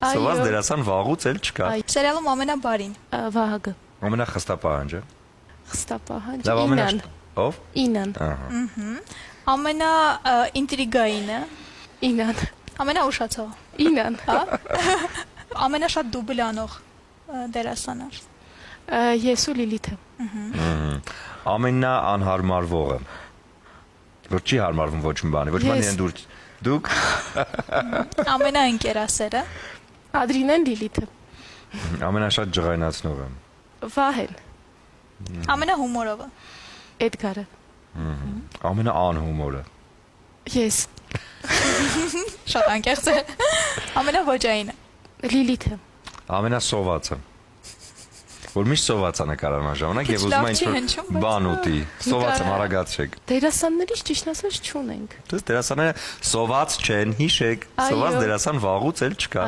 Սոված դերասան վաղուց էլ չկա։ Սերիալում ամենաբարին։ Վահագը։ Ամենախստապահանջը։ Խստապահանջ։ Լավ, Ինան։ Ով։ Ինան։ Ամենաինտրիգայինը։ Ինան։ Ամենաուշացող։ Ինան։ Ամենաշատ դուբլ անող դերասանը։ Ես ու Լիլիթը։ Ամենաանհարմարվողը։ Որ չի հարմարվում ոչ մի բանի, ոչ մի բանի են դուք։ Ամենաընկերասերը։ Ադրինեն Լիլիթը։ Ամենաշատ ջղայնացնողը։ Վահեն։ Ամենահումորովը։ Էդգարը։ Ամենաանհումորը։ Ես։ Շատ անկեղծ է։ Ամենահոջայինը։ Լիլիթը։ Ամենասովածը։ Որ միշտ սոված է նկարարման ժամանակ եւ ուզում է ինչ-որ բան ուտի։ Սովածը մարագացեք։ Դերասաններից ճիշտ ասած չունենք։ Դες դերասանները սոված չեն, հիշեք։ Սոված դերասան վաղուց էլ չկա։